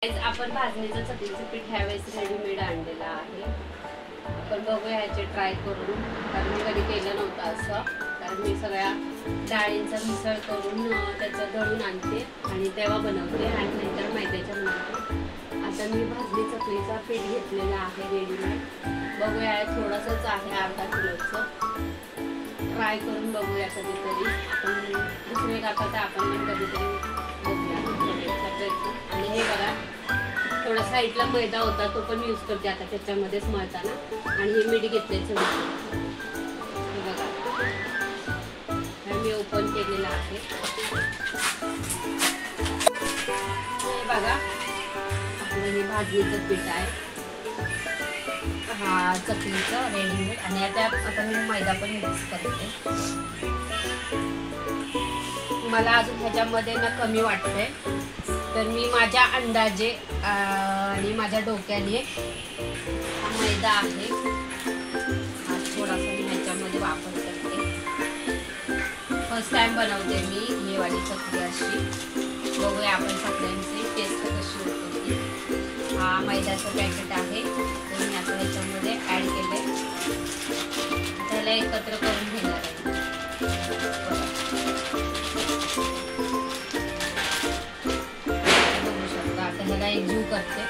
आपण भाजणीचं चकलीचं पीठ ह्यावेळेस रेडीमेड आणलेलं आहे. आपण बघूया ह्याचे ट्राय करून, कारण मी कधी केलं नव्हतं असं. कारण मी सगळ्या डाळींचा मिसळ करून त्याचं दळून आणते आणि तेव्हा बनवते आणि नंतर मैद्याच्या बनवते. आता मी भाजणी चकलीचा पीठ घेतलेला आहे रेडीमेड. बघूया, थोडंसंच आहे, अर्धा किलोचं. ट्राय करून बघूया कधीतरी. आपण दुसरे खातात आपण कधीतरी बघूया प्रयत्न. आणि हे बघा, थोडा साईडला मैदा होता तो पण यूज करते आता त्याच्यामध्येच मळताना. आणि हे मीठ घेतले चमचे. हे बघा, हे मी ओपन केलेलं आहे. हे बघा, आपलं हे भाजणीचं पीठ आहे, हा चकलीचं रेडीमेड. आणि आता मी मैदा पण यूज करते. मला अजून ह्याच्यामध्ये ना कमी वाटतंय, तर मी माझ्या अंदाजे आणि माझ्या डोक्याने हा मैदा आहे, हा थोडासा मी ह्याच्यामध्ये वापर करते. फर्स्ट टाइम बनवते मी हे वाली चकली अशी. बघूया आपण सगळ्यांची टेस्ट कशी होती. हा मैद्याचं पॅकेट आहे, तर मी आता ह्याच्यामध्ये ॲड केले. त्याला एकत्र करून घेणार आहे. बघू शकता, आता ह्याला एकजीव करते.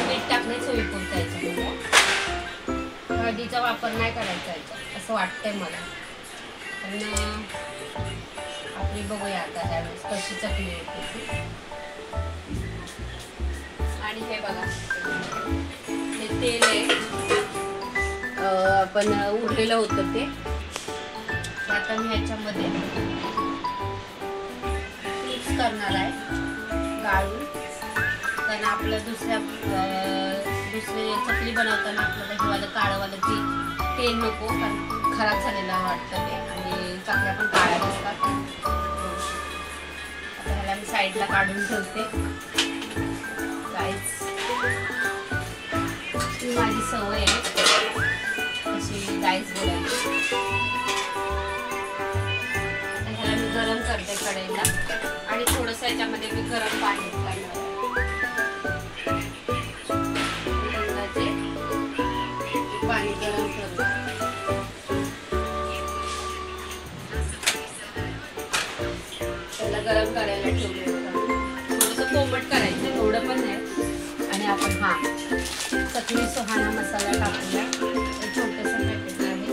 मीठ टाकणे चवीपुरतं याच्यामध्ये. हळदीचा वापर नाही करायचा याच्यात असं वाटतंय मला. पण आपली बघूया आता ह्यावेळेस कशी चकली होती. आणि हे बघा, हे तेल आहे, आपण उरलेलं होतं ते. आता मी ह्याच्यामध्ये मिक्स करणार आहे गाळून. कारण आपलं दुसरे चकली बनवताना आपल्याला हिवालं काळंवालं तेल नको, कारण खराब झालेलं वाटतं ते आणि चकल्या पण काळ्या दिसतात. आता ह्याला मी साईडला काढून ठेवते. गाईस, ही माझी सवय आहे अशी गाईस बोलायची. आता ह्याला मी गरम करते कढईला आणि थोडंसं याच्यामध्ये मी गरम पाणी घालणार. पाणी गरम करून त्याला गरम करायला ठेवलं. थोडंसं कोमट करायचं, एवढं पण नाही. आणि आपण हा चकली सुहाणा मसाला टाकूया. छोटंसं पॅकेट आहे,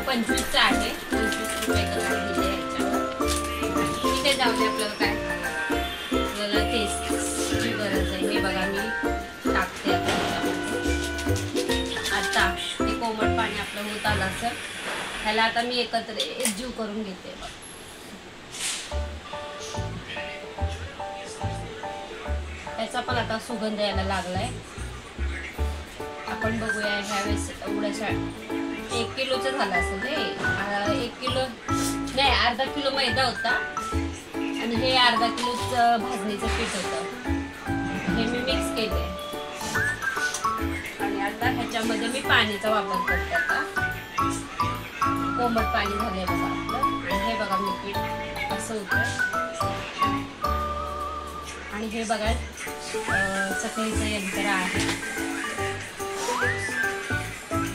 25चं आहे. 25 रुपये दिले याच्यावर. ठीक आहे, जाऊ दे. आपल्याला काय, आपल्याला टेस्टची गरज आहे. हे बघा, मी टाकते आता. ते कोमट पाणी आपलं होत आलं असेल. ह्याला आता मी एकजीव करून घेते. त्याचा पण आता सुगंध यायला लागलाय. आपण बघूया ह्यावेळेस एवढ्याशा 1 किलोचं झालं असेल. हे 1 किलो नाही, अर्धा किलो मैदा होता आणि हे अर्धा किलोचं भाजणीचं पीठ होतं. हे मी मिक्स केलंय आणि आता ह्याच्यामध्ये मी पाणीचा वापर करते. आता कोमट पाणी झालंय बघा आपलं. आणि हे बघा, मी पीठ असं होतं. आणि हे बघा, चकलीचं यंत्र आहे.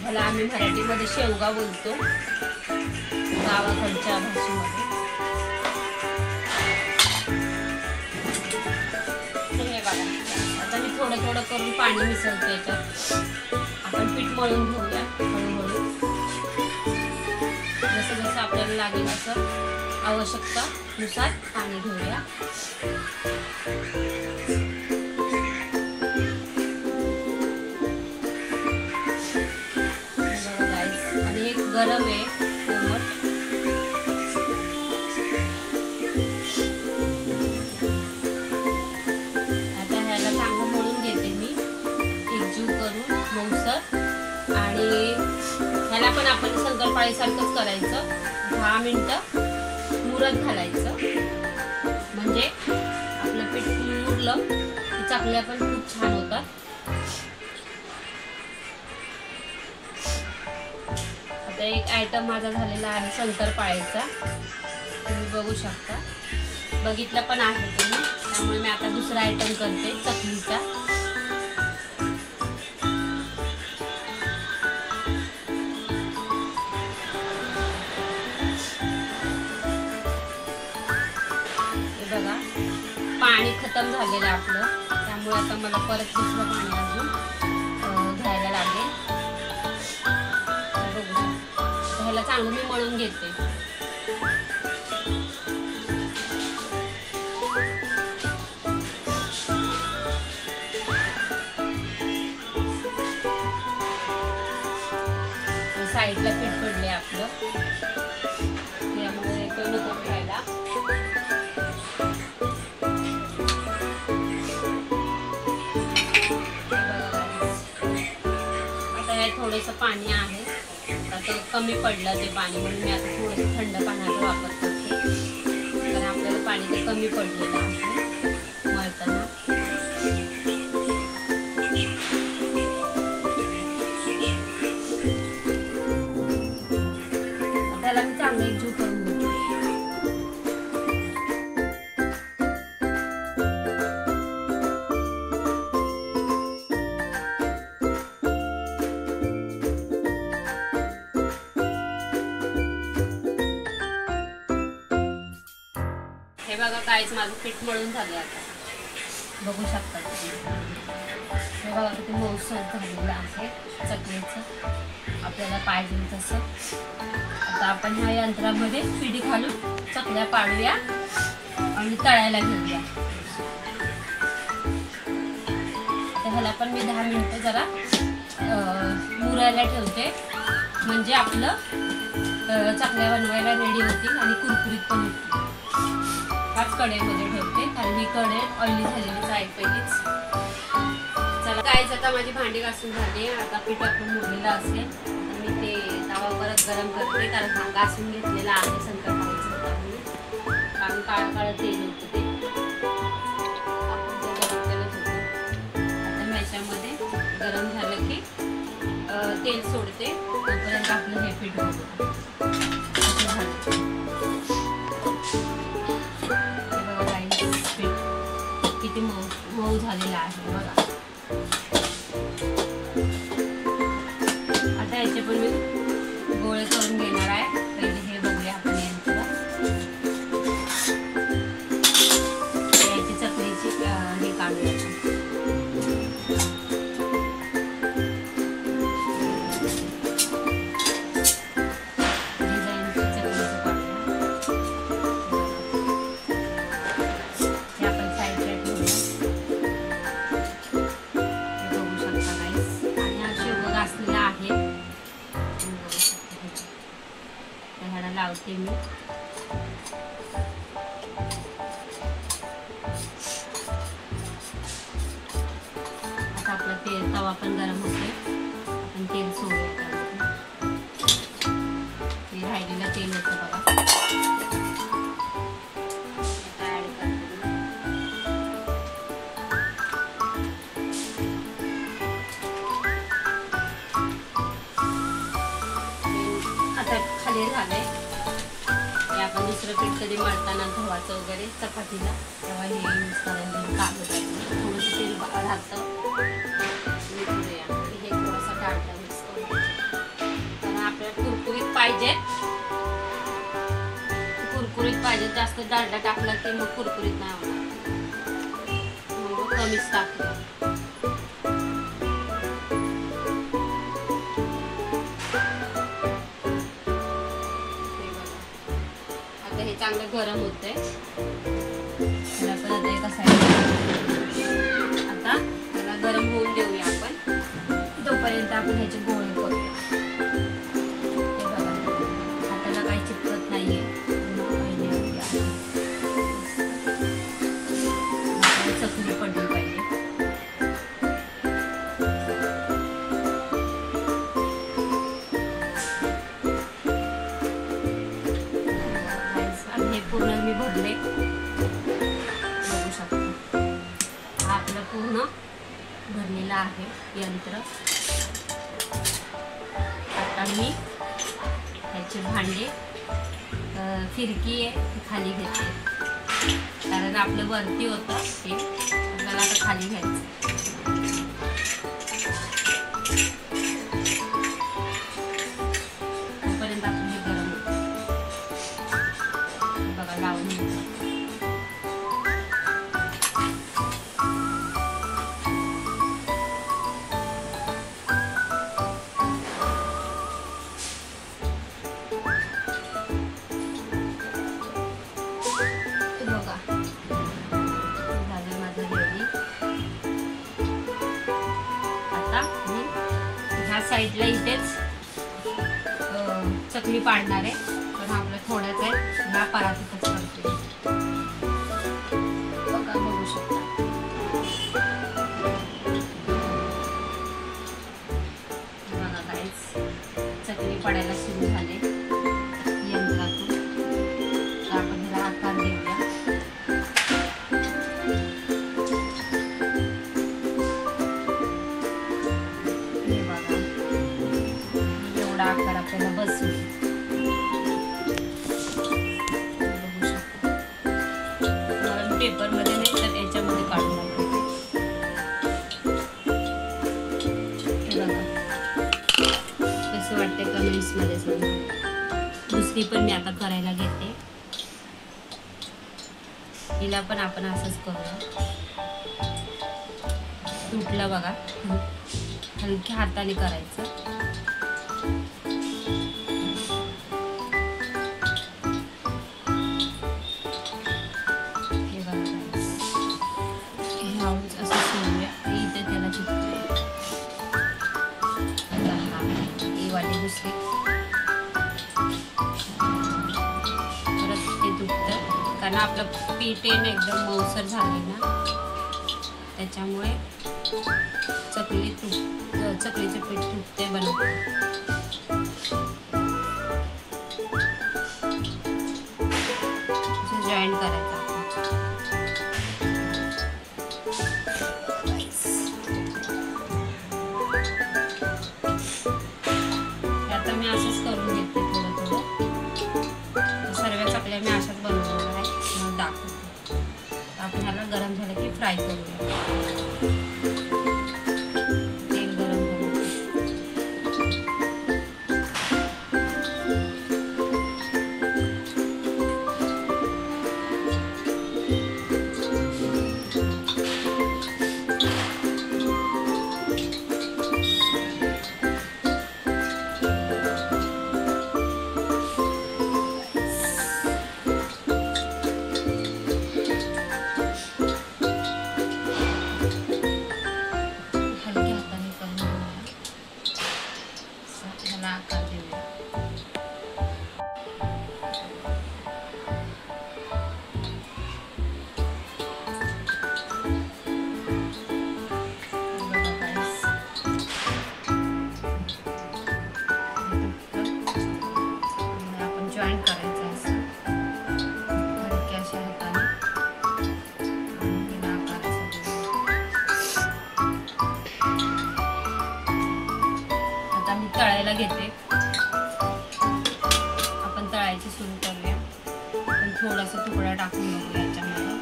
ह्याला आम्ही मराठीमध्ये शेवगा बोलतो, गावाकडच्या भाषेमध्ये. हे बघा, आता मी थोडं थोडं करून पाणी मिसळते याच्यात. आपण पीठ मळून घेऊया हळूहळू. जसं जसं आपल्याला लागेल असं आवश्यकतानुसार पाणी घेऊया. गरम आहे कोमट. आता ह्याला चांगलं मळून घेते मी, एकजीव करून मऊसर. आणि ह्याला पण आपण शंकरपाळीसारखंच करायचं. 10 मिनिटं मुरत घालायचं, म्हणजे आपलं पीठ मुरलं की चकल्या पण खूप छान होतात. आता एक आयटम माझा झालेला आहे शंकरपाळ्याचा, तुम्ही बघू शकता, बघितलं पण आहे तुम्ही. त्यामुळे मी आता दुसरा आयटम करते चकलीचा. हे बघा पाणी खतम झालेलं आपलं, त्यामुळे आता मला परत दुसरं पाणी अजून घ्यायला लागेल. बघू ह्याला चांगलं मी मळून घेते. साईडला पीठ पडले आपलं, त्यामुळे तो नको खायला. आता हे थोडंसं पाणी आहे, आता कमी पडलं ते पाणी, म्हणून मी आता थोडंसं थंड पाण्याचा वापर करते, कारण आपल्याला पाणी ते कमी पडलेलं आहे मळताना. त्याला मी चांगलं एकजीव करून घेते. हे बघा काहीच माझं पीठ मळून झाले, आता बघू शकता तुम्ही. हे बघा किती मऊसूत झालेलं आहे चकलीचं, आपल्याला पाहिजे तसं. आता आपण ह्या यंत्रामध्ये पिठी घालून चकल्या पाडूया आणि तळायला घेऊया. आता ह्याला पण मी 10 मिनिटं जरा मुरायला ठेवते, म्हणजे आपलं चकल्या बनवायला रेडी होतील आणि कुरकुरीत पण होतील. हाच कढईमध्ये ठेवते, कारण ही कढई ऑइली झालेलीच आहे पहिलीच. चला काहीच आता माझी भांडी घासून झाली. आता पीठ आपण मुरलेलं असेल तर मी ते तवा परत गरम करते, कारण हा घासून घेतलेला आहे शंकरपाळ्याचं होता, कारण काळं काळं तेल होतं ते आपण ते गरम केलंच होतं. आता ह्याच्यामध्ये गरम झालं की तेल सोडते, तोपर्यंत आपलं हे पीठ होतं. किती मऊ झालेला आहे बघा. आता याचे पण मी गोळे करून घेणार आहे. पहिले हे बघूया आपण यंत्र, याची चकलीची हे काढूया. लावते मी. आता आपला तेल तवा पण गरम होते, आपण तेल सोडूया त्यामध्ये. ते राहिलेलं तेल होतं बघा, आता ऍड करते. आता खाली झालंय. आपण दुसरं पीठ कधी मळताना गव्हाचं वगैरे चपातीला तेव्हा हे यूज करायला कागद थोडंसं तेल राहतं. आणि हे थोडंसं डालडा मिक्स करून, कारण आपल्याला कुरकुरीत पाहिजे, जास्त डालडा टाकला की मग कुरकुरीत नाही होणार, मग कमीच टाकलं. चांगलं गरम होतंय. परत एका साईडला आता त्याला गरम होऊन देऊया आपण, तोपर्यंत आपण ह्याचे गोळे करूया. हे बघा हाताला काही चिपकत नाहीये, चकली पडली पाहिजे. पूर्ण मी भरले, बघू शकता. हा आपला पूर्ण भरलेला आहे यंत्र. आता मी स्टीलचे भांडे, फिरकी आहे ती खाली घेते कारण आपलं वरती होतं ते, मला आता खाली घ्यायचं. तोपर्यंत आपण हे गरम बघा लावून घ्यायचं. साईडला इथेच चकली पाडणार आहे, पण आपलं थोडंच आहे ना, परातीतच करते. बघा बघू शकता. बघा काहीच चकली पडायला सुरू झाले यंत्रातून. तर आपण त्याला आकार देऊया. आकार आपल्याला बसू बघू शकतो. मला पेपर मध्ये नाही तर याच्यामध्ये काढून दाखवते. हे बघा कसं वाटते कमेंट्स मध्ये सांगा. दुसरी पण मी आता करायला घेते. हिला पण आपण असंच करूया. तुटलं बघा, हलक्या हाताने करायचं. दुसरी परत ते तुटतं कारण आपलं पीठ एकदम मऊसर झाले ना, त्याच्यामुळे चकलीचे पीठ तुटते बनवते. जॉईन करायचं गरम झालं की फ्राय करूया. तेल गरम करूया. तळायला घेते. आपण तळायची सुरू करूया. पण थोडासा तुकडा टाकून बघूया याच्यामध्ये.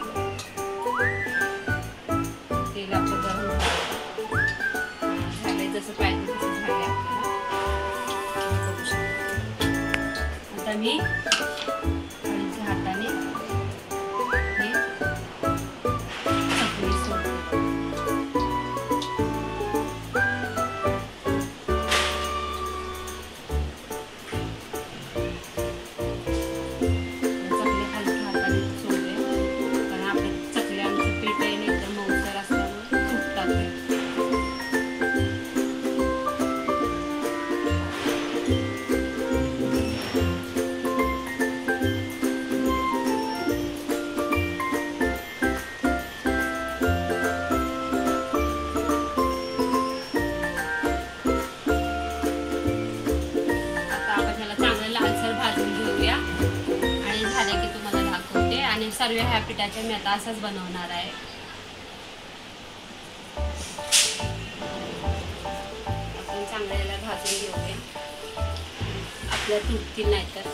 तेल आपलं गरम झालंय, जसं पाहिजे तसं झालंय आपल्याला. आता मी हळीच्या हाताने हे चकली सोडते. सर्व ह्या पिठाच्या मी आता असंच बनवणार आहे. आपण चांगल्याला भाजून घेऊया. आपल्या तुटतील नाही तर.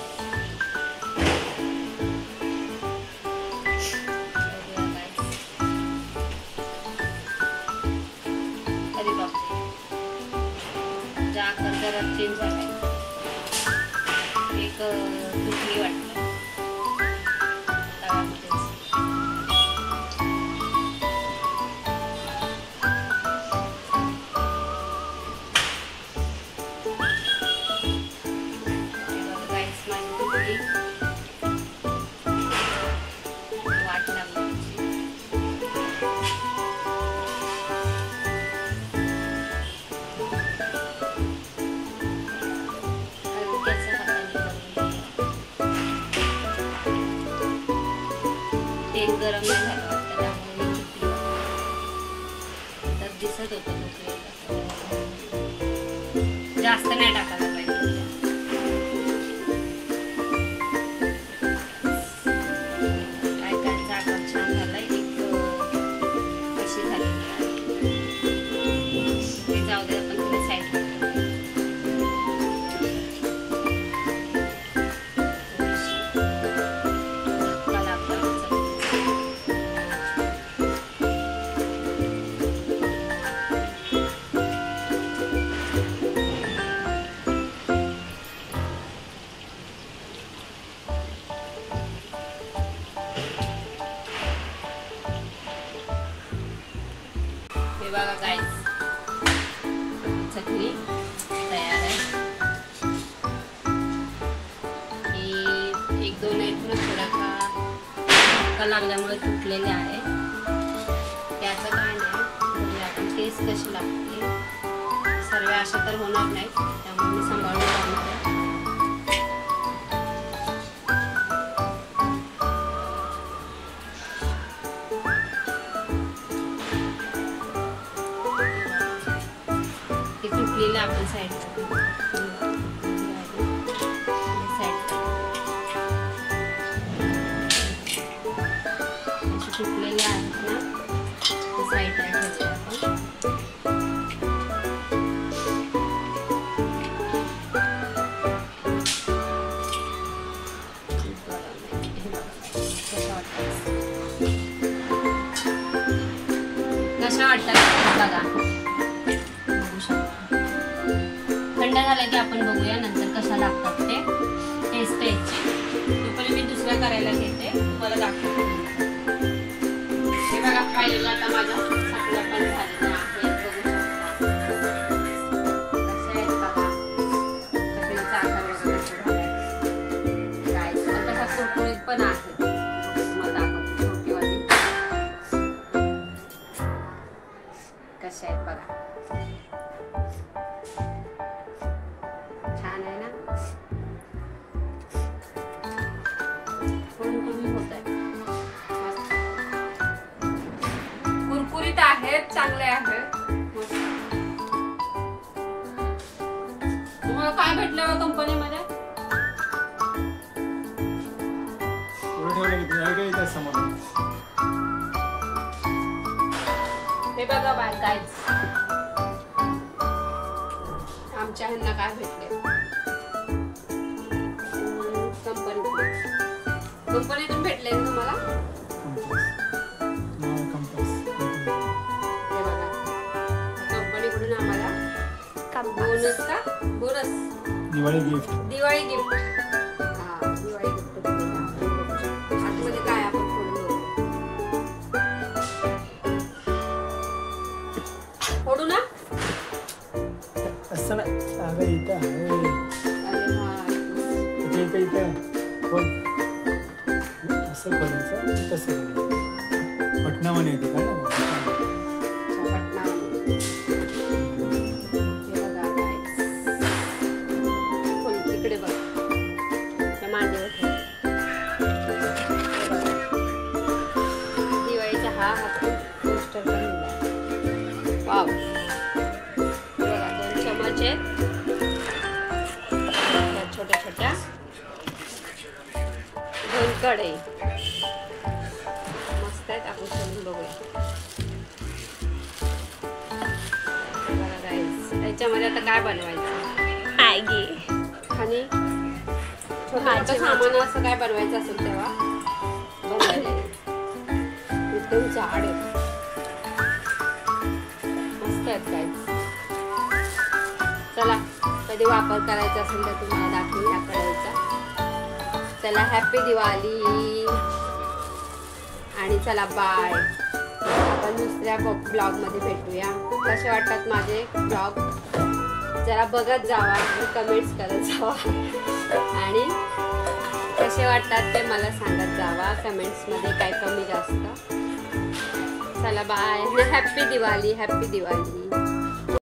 अरे बापरे, तुझा आकार जरा चेंज झालाय. एक तुटली वाटतं तव्यामध्येच. वाट लागली. तेल गरम नाही झालं वाटतं, त्यामुळे मी तुटली तर दिसत होतं तुटलेलं. जास्त नाही टाकायला पाहिजे. काय काय जागा छान झालाय. एक अशी झालेली आहे. ते जाऊ दे, आपण थोडी साईड बघा गाईस, चटणी तयार आहे. ही 1-2 आहेत ना, थोडासा लागल्यामुळे तुटलेले आहे. त्याचं काय नाही, बघूया आपण टेस्ट कशी लागते. सर्व अशा तर होणार नाही, त्यामुळे मी सांभाळून बनवते. आपण साईड तुटलेले आहेत ना, साईडला ठेवतो आपण. कशा वाटतात बघा. थंड झालं की आपण बघूया नंतर कशा लागतात ते. टेस्ट यायची तोपर्यंत मी दुसऱ्या करायला घेते, तुम्हाला दाखवते. हे बघा, खायला आता माझा साखला पण झालेला आहे. बघू शकता कशा आहेत बघा. चटणीचा आकार वगैरे काय तसा कुरकुरीत पण आहे. तुम्हाला दाखवते छोटीवाली कशा आहेत बघा. छान आहे ना. कुरकुरीत आहेत, चांगले आहेत. तुम्हाला काय भेटलं कंपनीमध्ये? हे बघा बाय गाईज, आमच्या ह्यांना काय भेटले कंपनीतून भेटले ना तुम्हाला. कंपनीकडून आम्हाला बोनस का बोनस दिवाळी गिफ्ट. हा, दिवाळी गिफ्ट. आतमध्ये काय आपण फोडू ना. असं अगं इथं आहे. अरे हा, इथं असं करायचं, तसं पटनामध्ये येते काय ना. तिकडे बघ मांडीवर दिवाळीचा हा पोस्टर पण दिला. वाव, बघा 2 चमच आहेत छोट्या छोट्या. 2 कढई मस्त आहेत. आपण सोडून बघूया. त्याच्यामध्ये आता काय बनवायचं? मॅगी आणि छोटं मोठं सामान असं काय बनवायचं असेल तेव्हा बनवायला येईल. एकदम जाड आहे, मस्त आहेत काय. चला कधी वापर करायचा असेल तर तुम्हाला दाखवून ह्या कढईचा. चला हॅपी दिवाळी आणि चला बाय. आपण दुसऱ्या ब्लॉगमध्ये भेटूया. कसे वाटतात माझे ब्लॉग जरा बघत जावा आणि कमेंट्स करत जावा आणि कसे वाटतात ते मला सांगत जावा कमेंट्समध्ये, काय कमी जास्त. चला bye. Happy Diwali, happy Diwali.